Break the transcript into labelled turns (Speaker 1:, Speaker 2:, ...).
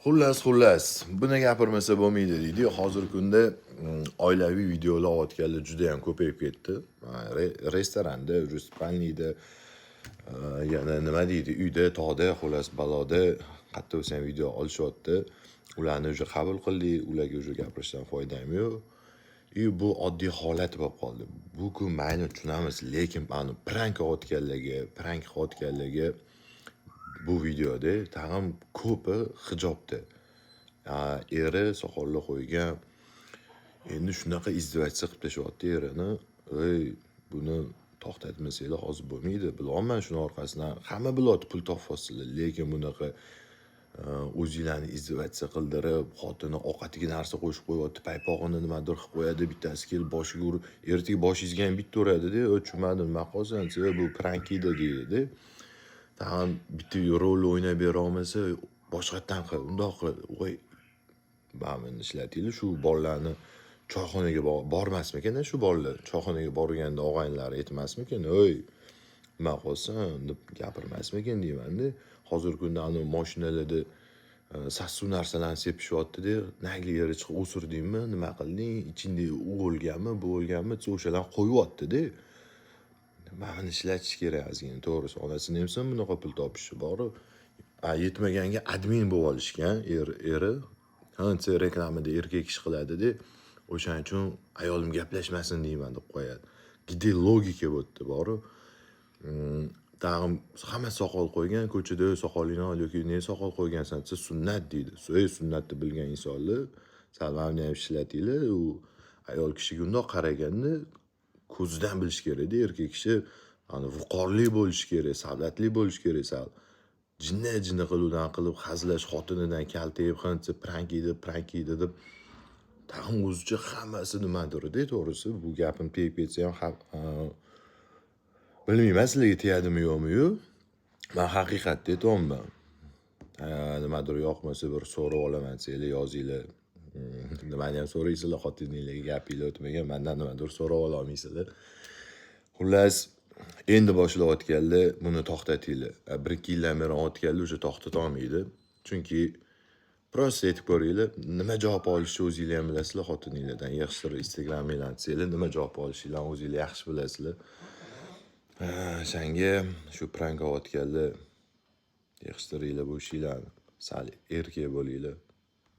Speaker 1: Xullas, buni gapirmasa bo'lmaydi deydi. Hozirgi kunda oilaviy videolar olayotganlar juda ham ko'payib ketdi. Restoranda, spalniyda, yana nima deydi, uyda, tog'da, xullas baloda qayerda bo'lsa ham video olishyapti. Ularni уже qabul qildik, ularga уже gapirishdan foydam yo'q. Bu oddiy holat bo'lib qoldi. Bu kun mayli tushunamiz, lekin mana prank qilayotganlarga bu videoda tag'in ko'pi hijobda. Eri soqolli qo'ygan. Endi shunaqa izdivachcha qilib tashyapti erini. Buni to'xtatmasanglar hozir bo'lmaydi. Bilaman shuni orqasidan hamma biladi, pul topasizlar, lekin bunaqa o'zinglarni izdivachcha qildirib, xotini ovqatiga narsa qo'shib qo'yapti, paypog'ini nimadir qilib qo'yadi, bittasi kelib boshiga urib, ertaga boshingizga ham bitta uradi-da, tushunmadim, nima qilsan, bu prank edi deydi. Tag'in bitta rol o'ynab bera olmasa, boshqatdan qil, undoq qil. Mana ishlatinglar, shu bolalarni choyxonaga bormasmikan, shu bolalar choyxonaga borganda og'aynilari aytmasmikan, nima qilsan deb gapirmasmikan deyman-da. Hozirgi kunda ana mashinalarda sassiq narsalarni sepishyapti-da, nagli yeri chiqib o'sirdingmi, nima qilding, ichingda u o'lganmi, bu o'lganmi, o'shalarni qo'yyapti-da. Mana ishlatish kerak ozgina, to'g'risi. Onasini ham sen bunaqa pul topishi bor. Yetmaganga admin bo'lib olishgan eri. Qancha reklamada erkak ish qiladi-da, o'shaning uchun ayolim gaplashmasin deyman deb qo'yadi. Gidey logika bo'tdi bor-ku. Tag'in hamma soqol qo'ygan, ko'chada soqolingni ol yoki ne soqol qo'ygansan desa sunnat deydi. Sunnatni bilgan insonlar salomni ham ishlatinglar. U ayol kishiga undoq qaraganda ko'zidan bilish kerak-da, erkak kishi ana viqorli bo'lish kerak, savlatli bo'lish kerak, sal jinni qiluvdan qilib hazlash, xotinidan kaltayib, qancha prank edi deb tag'in o'zicha hammasi nimadir-da, to'g'risi. Bu gapim tegib ketsa ham bilmayman sizlarga tegadimi yo'qmi-yu. Men haqiqatni aytyapman. Nimadir yoqmasa bir so'rab olaman desanglar yozinglar. Nimani ham so'raysizlar, xotininglarga gapinglar o'tmagan, mendan nimadir so'rab ola olmaysizlar. Xullas, endi boshlayotganlar buni to'xtatinglar. 1-2 yildan beri otganlar o'sha to'xtata olmaydi. Chunki prosta aytib ko'ringlar, nima javob olishni o'zinglar ham bilasizlar xotininglardan. Yaxshisi Instagramingdan atsanglar, nima javob olishinglarni o'zinglar yaxshi bilasizlar. Shanga shu prank qilayotganlar yaxshiringlar bu ishinglarni. Sal erkak bo'linglar.